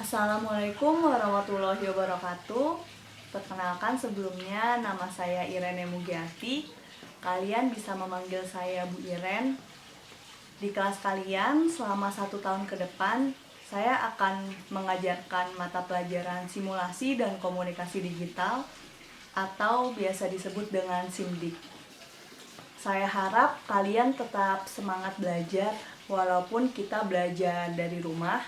Assalamualaikum warahmatullahi wabarakatuh. Perkenalkan sebelumnya, nama saya Irene Mugiati. Kalian bisa memanggil saya Bu Iren. Di kelas kalian selama 1 tahun ke depan, saya akan mengajarkan mata pelajaran simulasi dan komunikasi digital atau biasa disebut dengan SIMDIK. Saya harap kalian tetap semangat belajar walaupun kita belajar dari rumah.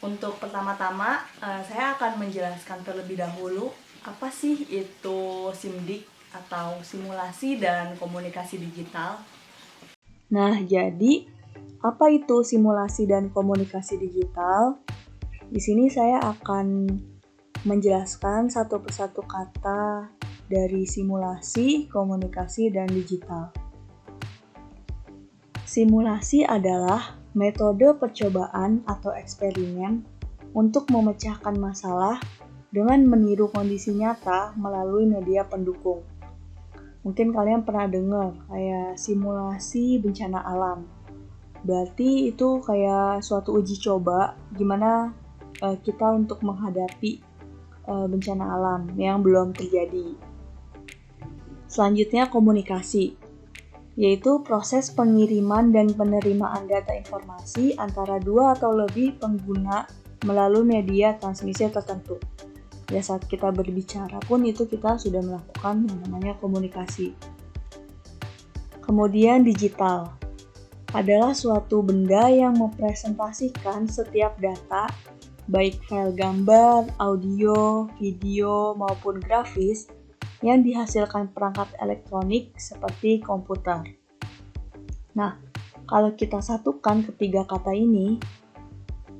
Untuk pertama-tama, saya akan menjelaskan terlebih dahulu apa sih itu SIMDIK atau simulasi dan komunikasi digital. Nah, jadi apa itu simulasi dan komunikasi digital? Di sini saya akan menjelaskan satu persatu kata dari simulasi, komunikasi, dan digital. Simulasi adalah metode percobaan atau eksperimen untuk memecahkan masalah dengan meniru kondisi nyata melalui media pendukung. Mungkin kalian pernah dengar kayak simulasi bencana alam. Berarti itu kayak suatu uji coba gimana kita untuk menghadapi bencana alam yang belum terjadi. Selanjutnya komunikasi, yaitu proses pengiriman dan penerimaan data informasi antara dua atau lebih pengguna melalui media transmisi tertentu. Ya, saat kita berbicara pun itu kita sudah melakukan yang namanya komunikasi. Kemudian digital adalah suatu benda yang mempresentasikan setiap data, baik file gambar, audio, video, maupun grafis yang dihasilkan perangkat elektronik seperti komputer. Nah, kalau kita satukan ketiga kata ini,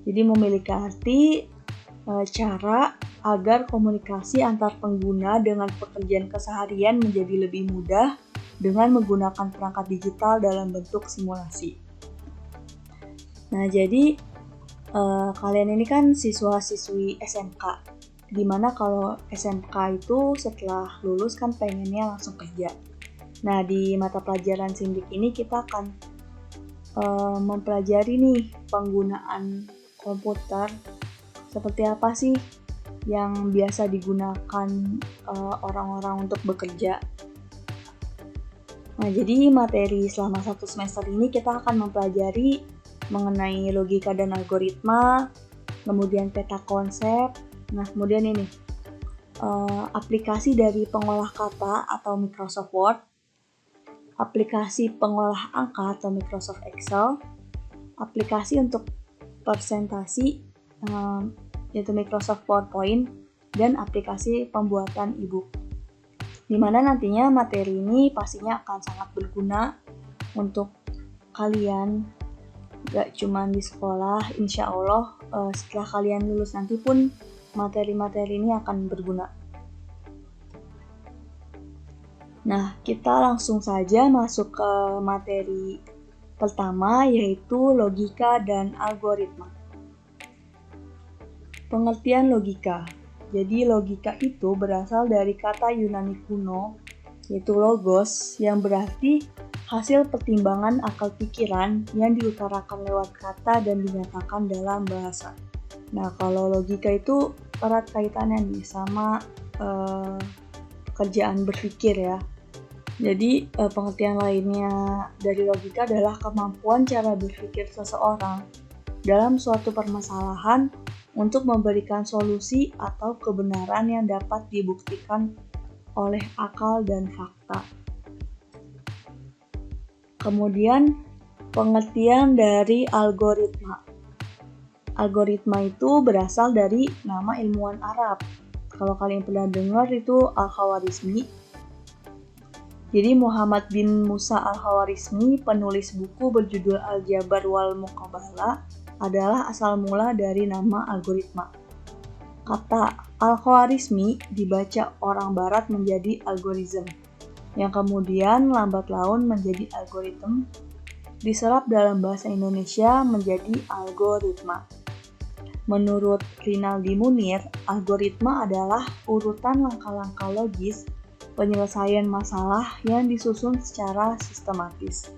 jadi memiliki arti cara agar komunikasi antar pengguna dengan pekerjaan keseharian menjadi lebih mudah dengan menggunakan perangkat digital dalam bentuk simulasi. Nah, jadi kalian ini kan siswa-siswi SMK, dimana kalau SMK itu setelah lulus kan pengennya langsung kerja. Nah, di mata pelajaran SIMDIK ini kita akan mempelajari nih penggunaan komputer, seperti apa sih yang biasa digunakan orang-orang untuk bekerja. Nah, jadi materi selama 1 semester ini kita akan mempelajari mengenai logika dan algoritma, kemudian peta konsep. Nah, kemudian ini aplikasi dari pengolah kata atau Microsoft Word, aplikasi pengolah angka atau Microsoft Excel, aplikasi untuk presentasi yaitu Microsoft PowerPoint, dan aplikasi pembuatan e-book. Dimana nantinya materi ini pastinya akan sangat berguna untuk kalian, gak cuma di sekolah. Insya Allah setelah kalian lulus nanti pun materi-materi ini akan berguna. Nah, kita langsung saja masuk ke materi pertama, yaitu logika dan algoritma. Pengertian logika. Jadi logika itu berasal dari kata Yunani kuno, yaitu logos, yang berarti hasil pertimbangan akal pikiran yang diutarakan lewat kata dan dinyatakan dalam bahasa. Nah, kalau logika itu erat kaitannya nih sama pekerjaan berpikir ya. Jadi pengertian lainnya dari logika adalah kemampuan cara berpikir seseorang dalam suatu permasalahan untuk memberikan solusi atau kebenaran yang dapat dibuktikan oleh akal dan fakta. Kemudian pengertian dari algoritma. Algoritma itu berasal dari nama ilmuwan Arab. Kalau kalian pernah dengar itu Al-Khawarizmi. Jadi Muhammad bin Musa Al-Khawarizmi, penulis buku berjudul Al-Jabar wal Muqabalah, adalah asal mula dari nama algoritma. Kata Al-Khawarizmi dibaca orang barat menjadi algoritm, yang kemudian lambat laun menjadi algoritm, diserap dalam bahasa Indonesia menjadi algoritma. Menurut Rinaldi Munir, algoritma adalah urutan langkah-langkah logis penyelesaian masalah yang disusun secara sistematis.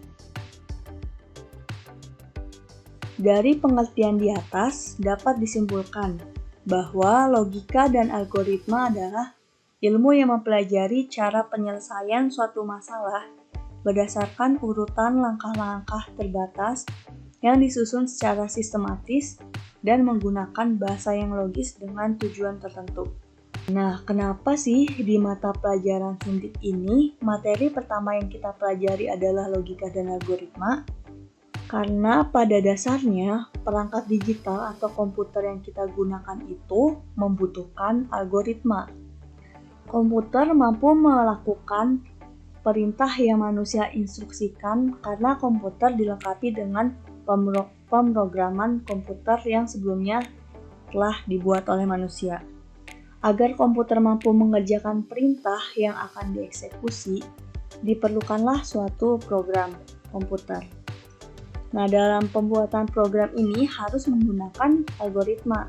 Dari pengertian di atas dapat disimpulkan bahwa logika dan algoritma adalah ilmu yang mempelajari cara penyelesaian suatu masalah berdasarkan urutan langkah-langkah terbatas yang disusun secara sistematis dan menggunakan bahasa yang logis dengan tujuan tertentu. Nah, kenapa sih di mata pelajaran Sundik ini materi pertama yang kita pelajari adalah logika dan algoritma? Karena pada dasarnya perangkat digital atau komputer yang kita gunakan itu membutuhkan algoritma. Komputer mampu melakukan perintah yang manusia instruksikan karena komputer dilengkapi dengan pemrograman komputer yang sebelumnya telah dibuat oleh manusia. Agar komputer mampu mengerjakan perintah yang akan dieksekusi, diperlukanlah suatu program komputer. Nah, dalam pembuatan program ini harus menggunakan algoritma.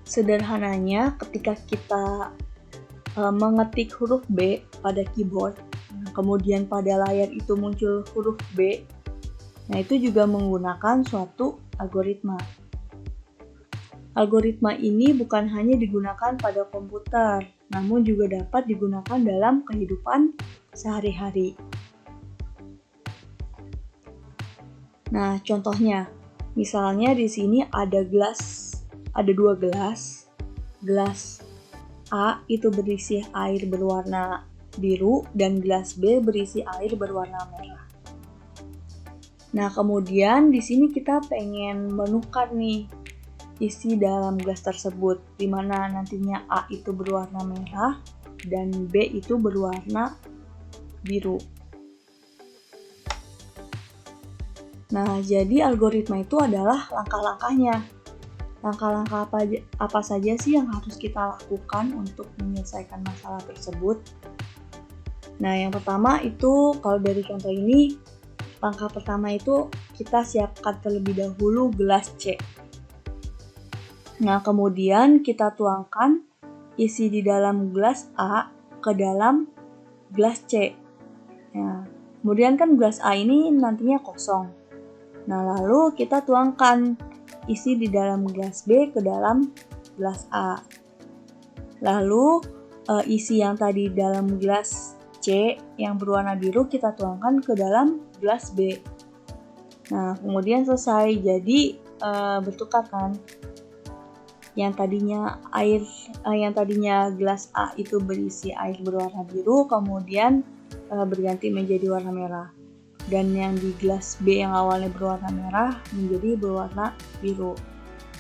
Sederhananya, ketika kita mengetik huruf B pada keyboard, kemudian pada layar itu muncul huruf B, nah itu juga menggunakan suatu algoritma. Algoritma ini bukan hanya digunakan pada komputer, namun juga dapat digunakan dalam kehidupan sehari-hari. Nah, contohnya, misalnya di sini ada dua gelas. Gelas A itu berisi air berwarna biru dan gelas B berisi air berwarna merah. Nah, kemudian di sini kita pengen menukar nih isi dalam gelas tersebut, di mana nantinya A itu berwarna merah dan B itu berwarna biru. Nah, jadi algoritma itu adalah langkah-langkahnya. Langkah-langkah apa saja sih yang harus kita lakukan untuk menyelesaikan masalah tersebut? Nah, yang pertama itu, kalau dari contoh ini, langkah pertama itu kita siapkan terlebih dahulu gelas C. Nah, kemudian kita tuangkan isi di dalam gelas A ke dalam gelas C. Nah, kemudian kan gelas A ini nantinya kosong. Nah, lalu kita tuangkan isi di dalam gelas B ke dalam gelas A. Lalu isi yang tadi dalam gelas C yang berwarna biru kita tuangkan ke dalam gelas B. Nah, kemudian selesai. Jadi bertukar kan. Yang tadinya gelas A itu berisi air berwarna biru, kemudian berganti menjadi warna merah. Dan yang di gelas B yang awalnya berwarna merah menjadi berwarna biru.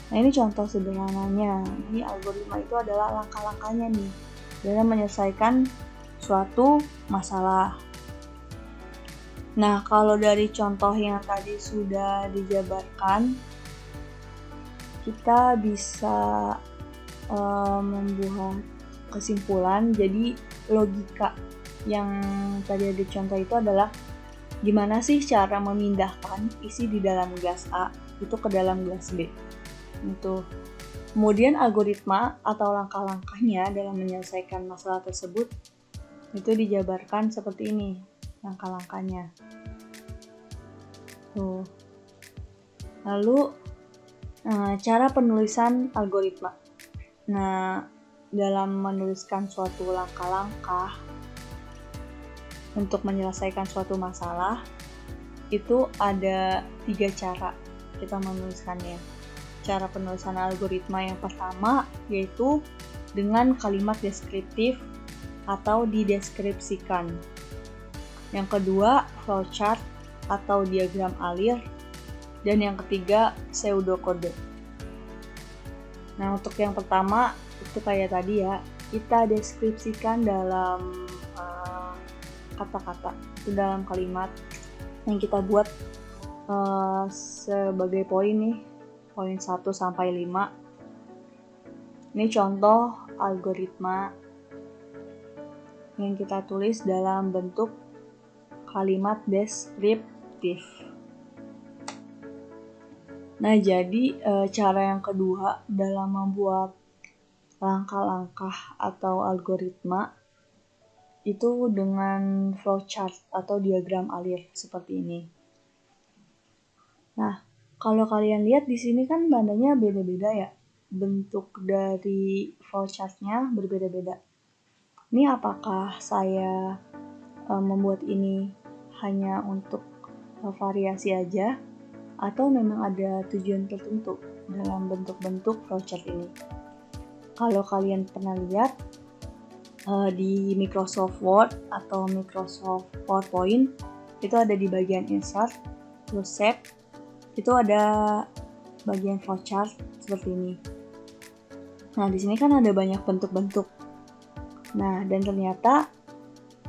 Nah, ini contoh sederhananya. Ini algoritma itu adalah langkah-langkahnya nih dalam menyelesaikan suatu masalah. Nah, kalau dari contoh yang tadi sudah dijabarkan, kita bisa membuat kesimpulan. Jadi logika yang tadi ada contoh itu adalah gimana sih cara memindahkan isi di dalam gelas A itu ke dalam gelas B. Itu. Kemudian algoritma atau langkah-langkahnya dalam menyelesaikan masalah tersebut itu dijabarkan seperti ini langkah-langkahnya. Tuh. Lalu cara penulisan algoritma. Nah, dalam menuliskan suatu langkah-langkah untuk menyelesaikan suatu masalah, itu ada 3 cara kita menuliskannya. Cara penulisan algoritma yang pertama yaitu dengan kalimat deskriptif atau dideskripsikan. Yang kedua, flowchart atau diagram alir. Dan yang ketiga, pseudokode. Nah, untuk yang pertama, itu kayak tadi ya, kita deskripsikan dalam kata-kata, itu dalam kalimat yang kita buat sebagai poin nih, poin 1 sampai 5. Ini contoh algoritma yang kita tulis dalam bentuk kalimat deskriptif. Nah, jadi cara yang kedua dalam membuat langkah-langkah atau algoritma itu dengan flowchart atau diagram alir seperti ini. Nah, Kalau kalian lihat di sini kan bandanya beda-beda ya. Bentuk dari flowchart-nya berbeda-beda. Ini apakah saya membuat ini hanya untuk variasi aja atau memang ada tujuan tertentu dalam bentuk-bentuk flowchart ini? Kalau kalian pernah lihat di Microsoft Word atau Microsoft PowerPoint, itu ada di bagian Insert, terus Shape, itu ada bagian flowchart seperti ini. Nah, di sini kan ada banyak bentuk-bentuk. Nah, dan ternyata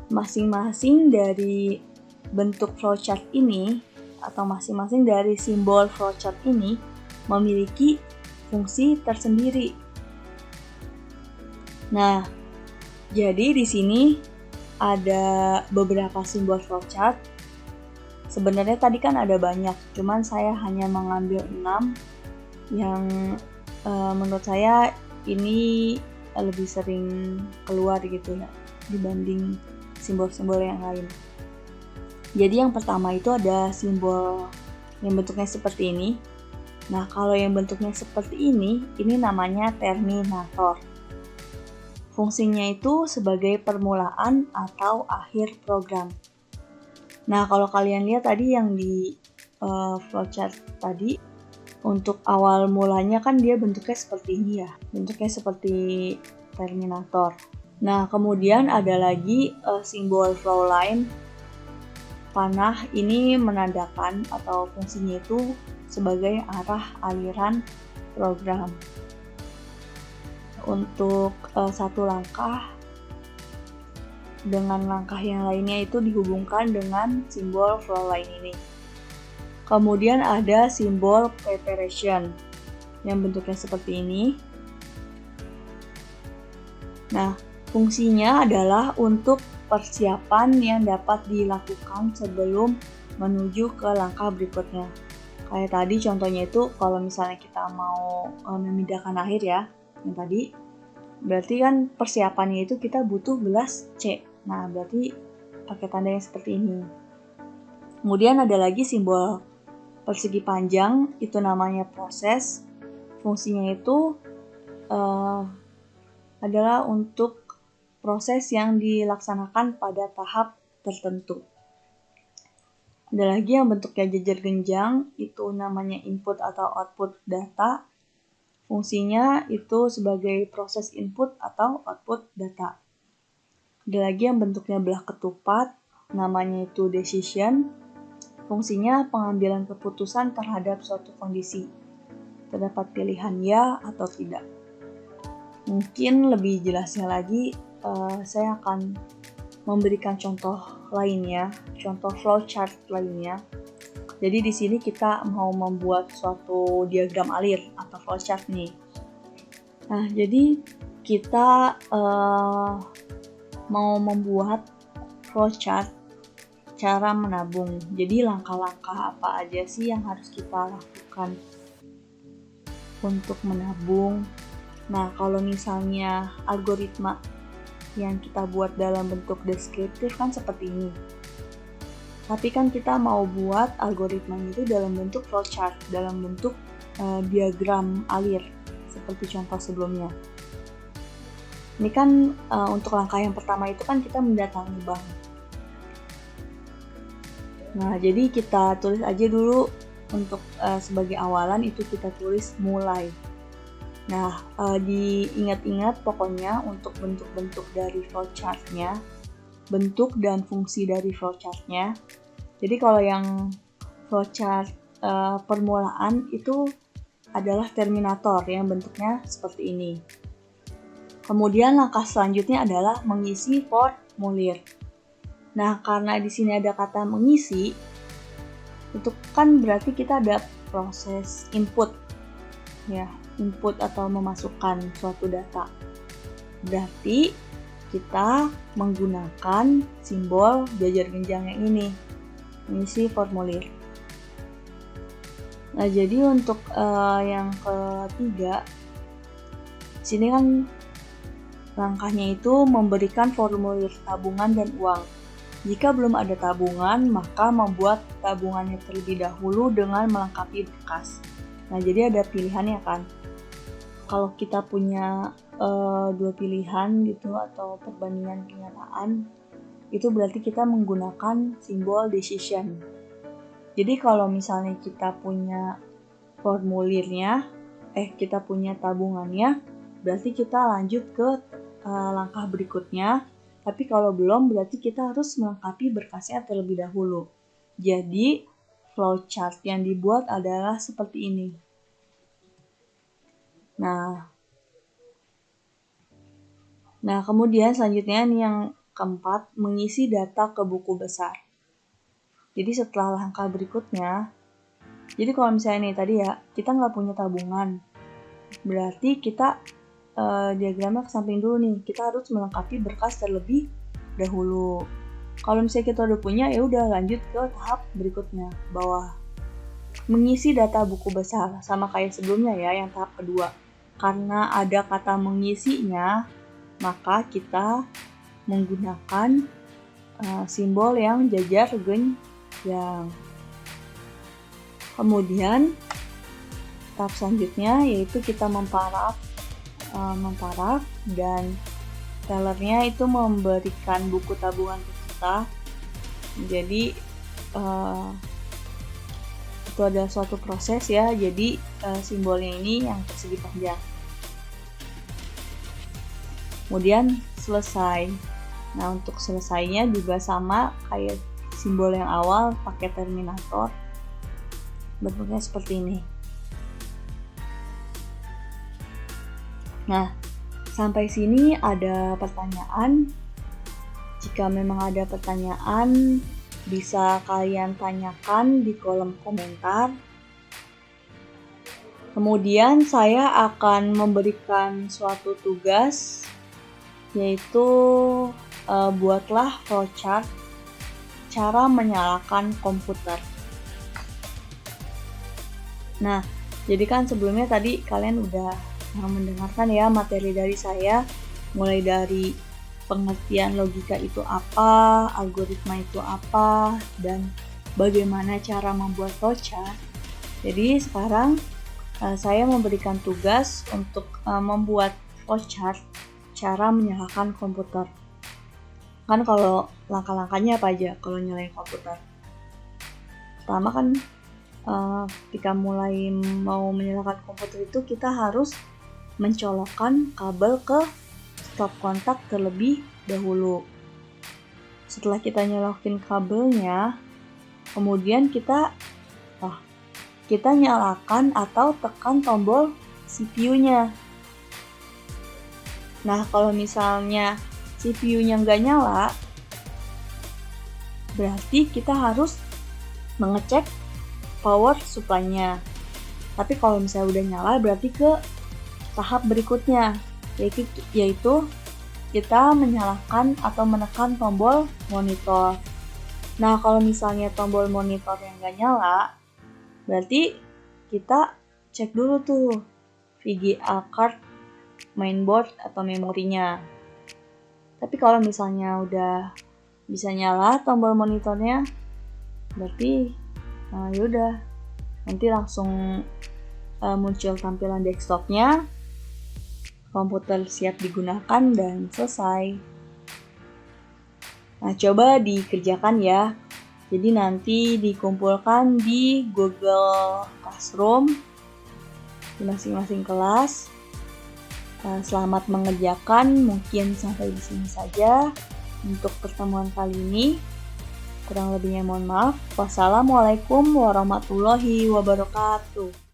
masing-masing dari bentuk flowchart ini atau masing-masing dari simbol flowchart ini memiliki fungsi tersendiri. Nah, jadi di sini ada beberapa simbol flowchart. Sebenarnya tadi kan ada banyak, cuman saya hanya mengambil 6 yang menurut saya ini lebih sering keluar gitu ya dibanding simbol-simbol yang lain. Jadi yang pertama itu ada simbol yang bentuknya seperti ini. Nah, kalau yang bentuknya seperti ini namanya terminator. Fungsinya itu sebagai permulaan atau akhir program. Nah, kalau kalian lihat tadi yang di flowchart tadi, untuk awal mulanya kan dia bentuknya seperti ini ya, bentuknya seperti terminator. Nah, kemudian ada lagi simbol flow line. Panah ini menandakan atau fungsinya itu sebagai arah aliran program. Untuk satu langkah dengan langkah yang lainnya itu dihubungkan dengan simbol flow line ini. Kemudian ada simbol preparation yang bentuknya seperti ini. Nah, fungsinya adalah untuk persiapan yang dapat dilakukan sebelum menuju ke langkah berikutnya. Kayak tadi contohnya itu kalau misalnya kita mau memindahkan air ya, yang tadi, berarti kan persiapannya itu kita butuh gelas C. Nah, berarti pakai tanda yang seperti ini. Kemudian ada lagi simbol persegi panjang, itu namanya proses. Fungsinya itu adalah untuk proses yang dilaksanakan pada tahap tertentu. Ada lagi yang bentuknya jejer genjang, itu namanya input atau output data. Fungsinya itu sebagai proses input atau output data. Ada lagi yang bentuknya belah ketupat, namanya itu decision. Fungsinya pengambilan keputusan terhadap suatu kondisi. Terdapat pilihan ya atau tidak. Mungkin lebih jelasnya lagi, saya akan memberikan contoh lainnya, contoh flowchart lainnya. Jadi di sini kita mau membuat suatu diagram alir atau flowchart nih. Nah, jadi kita mau membuat flowchart cara menabung. Jadi langkah-langkah apa aja sih yang harus kita lakukan untuk menabung. Nah, kalau misalnya algoritma yang kita buat dalam bentuk deskriptif kan seperti ini. Tapi kan kita mau buat algoritmanya itu dalam bentuk flowchart, dalam bentuk diagram alir, seperti contoh sebelumnya. Ini kan untuk langkah yang pertama itu kan kita mendatangi bank. Nah, jadi kita tulis aja dulu untuk sebagai awalan itu kita tulis mulai. Nah, diingat-ingat pokoknya untuk bentuk-bentuk dari flowchart-nya, bentuk dan fungsi dari flowchart-nya. Jadi kalau yang flowchart permulaan itu adalah terminator yang bentuknya seperti ini. Kemudian langkah selanjutnya adalah mengisi formulir. Nah, karena di sini ada kata mengisi, itu kan berarti kita ada proses input, ya, input atau memasukkan suatu data. Berarti kita menggunakan simbol jajar genjang yang ini, mengisi formulir. Nah, jadi untuk yang ketiga, sini kan langkahnya itu memberikan formulir tabungan dan uang. Jika belum ada tabungan, maka membuat tabungannya terlebih dahulu dengan melengkapi berkas. Nah, jadi ada pilihannya kan. Kalau kita punya dua pilihan gitu atau perbandingan kenyataan, itu berarti kita menggunakan simbol decision. Jadi kalau misalnya kita punya formulirnya, kita punya tabungannya, berarti kita lanjut ke langkah berikutnya. Tapi kalau belum, berarti kita harus melengkapi berkasnya terlebih dahulu. Jadi, flowchart yang dibuat adalah seperti ini. Nah, kemudian selanjutnya ini yang keempat, mengisi data ke buku besar. Jadi setelah langkah berikutnya, jadi kalau misalnya nih tadi ya, kita nggak punya tabungan, berarti kita diagramnya ke samping dulu nih. Kita harus melengkapi berkas terlebih dahulu. Kalau misalnya kita udah punya, ya udah lanjut ke tahap berikutnya, bawah. Mengisi data buku besar, sama kayak sebelumnya ya, yang tahap kedua. Karena ada kata mengisinya, maka kita menggunakan simbol yang jajar genjang. Kemudian tahap selanjutnya yaitu kita memparaf dan tellernya itu memberikan buku tabungan ke kita. Jadi itu ada suatu proses ya. Jadi simbolnya ini yang persegi panjang. Kemudian selesai. Nah, untuk selesainya juga sama kayak simbol yang awal, pakai terminator. Bentuknya seperti ini. Nah, sampai sini ada pertanyaan. Jika memang ada pertanyaan, bisa kalian tanyakan di kolom komentar. Kemudian saya akan memberikan suatu tugas, yaitu buatlah flowchart cara menyalakan komputer. Nah, jadi kan sebelumnya tadi kalian udah mendengarkan ya materi dari saya, mulai dari pengertian logika itu apa, algoritma itu apa, dan bagaimana cara membuat flowchart. Jadi sekarang saya memberikan tugas untuk membuat flowchart cara menyalakan komputer. Kan kalau langkah-langkahnya apa aja kalau nyalain komputer? Pertama kan ketika mulai mau menyalakan komputer itu kita harus mencolokkan kabel ke stop kontak terlebih dahulu. Setelah kita nyolokin kabelnya, kemudian kita nyalakan atau tekan tombol CPU-nya. Nah, kalau misalnya CPU-nya nggak nyala, berarti kita harus mengecek power supply-nya. Tapi kalau misalnya udah nyala, berarti ke tahap berikutnya, yaitu kita menyalakan atau menekan tombol monitor. Nah, kalau misalnya tombol monitor yang nggak nyala, berarti kita cek dulu tuh VGA card, mainboard atau memorinya. Tapi kalau misalnya udah bisa nyala tombol monitornya, berarti yaudah, nanti langsung muncul tampilan desktopnya, komputer siap digunakan dan selesai. Nah, coba dikerjakan ya. Jadi nanti dikumpulkan di Google Classroom di masing-masing kelas. Selamat mengerjakan, mungkin sampai di sini saja untuk pertemuan kali ini. Kurang lebihnya mohon maaf. Wassalamualaikum warahmatullahi wabarakatuh.